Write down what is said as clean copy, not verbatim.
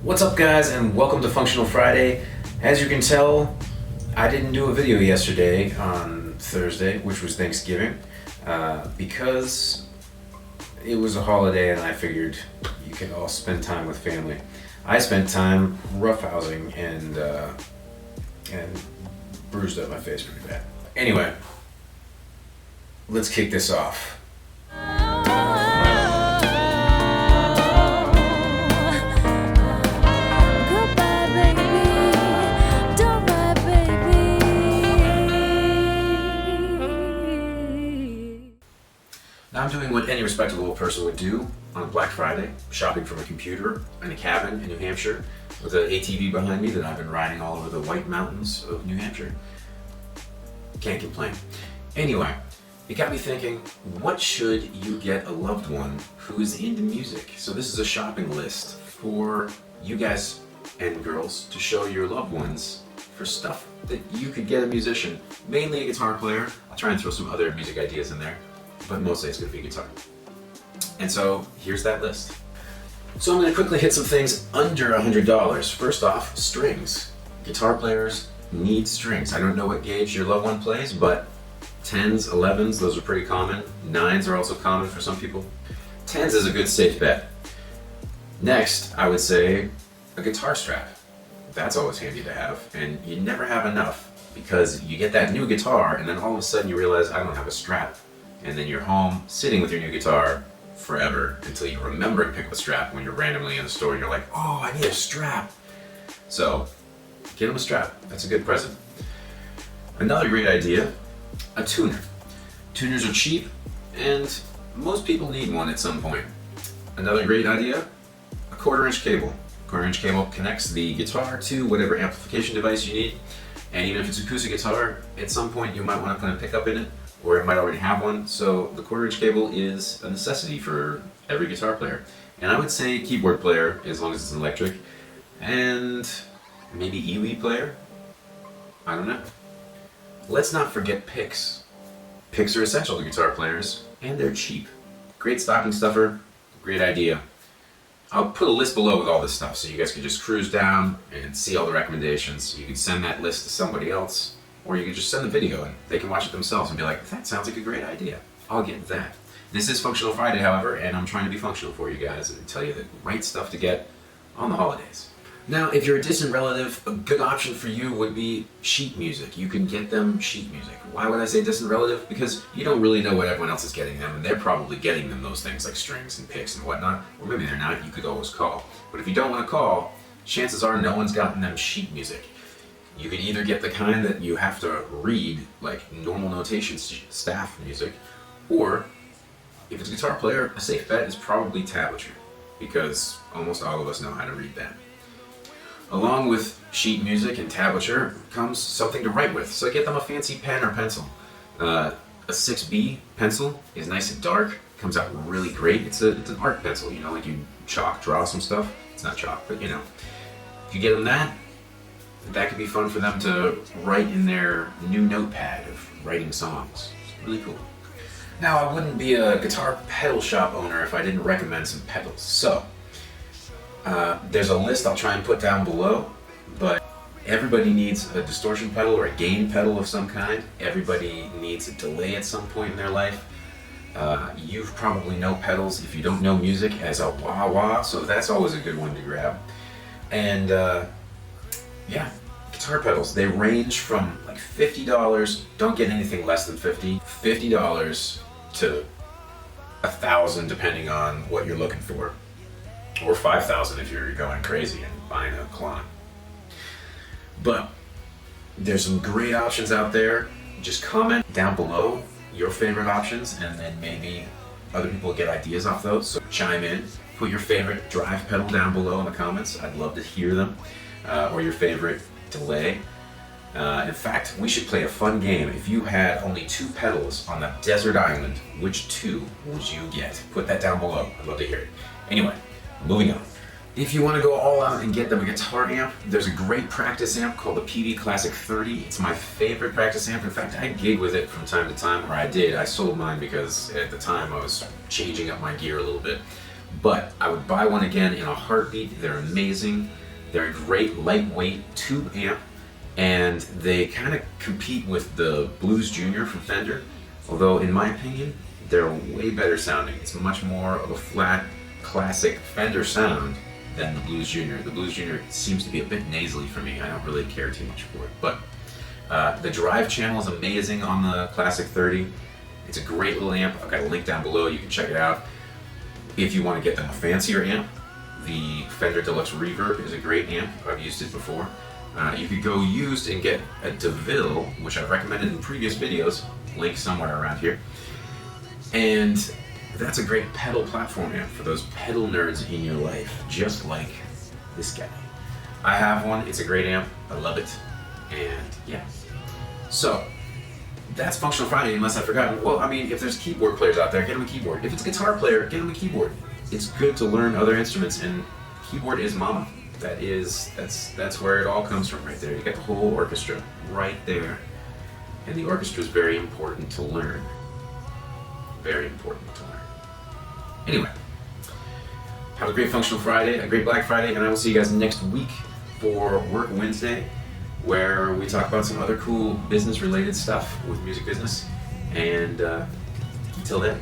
What's up, guys, and welcome to Functional Friday. As you can tell, I didn't do a video yesterday on Thursday, which was Thanksgiving, because it was a holiday and I figured you could all spend time with family. I spent time roughhousing and bruised up my face pretty bad. Anyway, let's kick this off. Now I'm doing what any respectable person would do on Black Friday, shopping from a computer in a cabin in New Hampshire with an ATV behind me that I've been riding all over the White Mountains of New Hampshire. Can't complain. Anyway, it got me thinking, what should you get a loved one who is into music? So this is a shopping list for you guys and girls to show your loved ones for stuff that you could get a musician, mainly a guitar player. I'll try and throw some other music ideas in there, but mostly it's going to be guitar. And so here's that list. So I'm going to quickly hit some things under $100. First off, strings. Guitar players need strings. I don't know what gauge your loved one plays, but 10s, 11s, those are pretty common. 9s are also common for some people. 10s is a good safe bet. Next, I would say a guitar strap. That's always handy to have, and you never have enough because you get that new guitar and then all of a sudden you realize I don't have a strap. And then you're home sitting with your new guitar forever until you remember to pick up a strap when you're randomly in the store and you're like, oh, I need a strap. So get them a strap. That's a good present. Another great idea, a tuner. Tuners are cheap and most people need one at some point. Another great idea, a 1/4-inch cable. 1/4-inch cable connects the guitar to whatever amplification device you need. And even if it's acoustic guitar, at some point you might want to put a pickup in it, or it might already have one. So the 1/4-inch cable is a necessity for every guitar player. And I would say keyboard player, as long as it's an electric, and maybe EWI player. I don't know. Let's not forget picks. Picks are essential to guitar players, and they're cheap. Great stocking stuffer, great idea. I'll put a list below with all this stuff so you guys can just cruise down and see all the recommendations. You can send that list to somebody else, or you can just send the video and they can watch it themselves and be like, that sounds like a great idea. I'll get that. This is Functional Friday, however, and I'm trying to be functional for you guys and tell you the right stuff to get on the holidays. Now, if you're a distant relative, a good option for you would be sheet music. You can get them sheet music. Why would I say distant relative? Because you don't really know what everyone else is getting them, and they're probably getting them those things like strings and picks and whatnot, or maybe they're not. You could always call. But if you don't want to call, chances are no one's gotten them sheet music. You could either get the kind that you have to read, like normal notation staff music, or if it's a guitar player, a safe bet is probably tablature, because almost all of us know how to read that. Along with sheet music and tablature comes something to write with, so get them a fancy pen or pencil. A 6B pencil is nice and dark, comes out really great. It's an art pencil, you know, like you chalk, draw some stuff. It's not chalk, but you know. If you get them that could be fun for them to write in their new notepad of writing songs. It's really cool. Now, I wouldn't be a guitar pedal shop owner if I didn't recommend some pedals. So, there's a list I'll try and put down below, but everybody needs a distortion pedal or a gain pedal of some kind. Everybody needs a delay at some point in their life. You probably know pedals, if you don't know music, as a wah-wah, so that's always a good one to grab. And yeah, guitar pedals, they range from like $50, don't get anything less than $50 to $1,000 depending on what you're looking for. Or $5,000 if you're going crazy and buying a clone. But there's some great options out there. Just comment down below your favorite options, and then maybe other people get ideas off those. So chime in, put your favorite drive pedal down below in the comments. I'd love to hear them. Or your favorite delay. In fact, we should play a fun game. If you had only 2 pedals on that desert island, which 2 would you get? Put that down below. I'd love to hear it. Anyway, moving on. If you want to go all out and get them a guitar amp, there's a great practice amp called the PV Classic 30. It's my favorite practice amp. In fact, I gig with it from time to time, or I did. I sold mine because at the time I was changing up my gear a little bit. but I would buy one again in a heartbeat. They're amazing. They're a great lightweight tube amp, and they kind of compete with the Blues Junior from Fender, although in my opinion, they're way better sounding. It's much more of a flat, classic Fender sound than the Blues Junior. The Blues Junior seems to be a bit nasally for me. I don't really care too much for it, but the drive channel is amazing on the Classic 30. It's a great little amp. I've got a link down below. You can check it out. If you want to get them a fancier amp, the Fender Deluxe Reverb is a great amp. I've used it before. You could go used and get a DeVille, which I've recommended in previous videos, link somewhere around here. And that's a great pedal platform amp for those pedal nerds in your life, just like this guy. I have one. It's a great amp. I love it. And yeah. So that's Functional Friday, unless I've forgotten. Well, I mean, if there's keyboard players out there, get them a keyboard. If it's a guitar player, get them a keyboard. It's good to learn other instruments, and keyboard is mama. That's where it all comes from right there. You got the whole orchestra right there. And the orchestra is very important to learn. Very important to learn. Anyway, have a great Functional Friday, a great Black Friday, and I will see you guys next week for Work Wednesday, where we talk about some other cool business-related stuff with music business. And until then.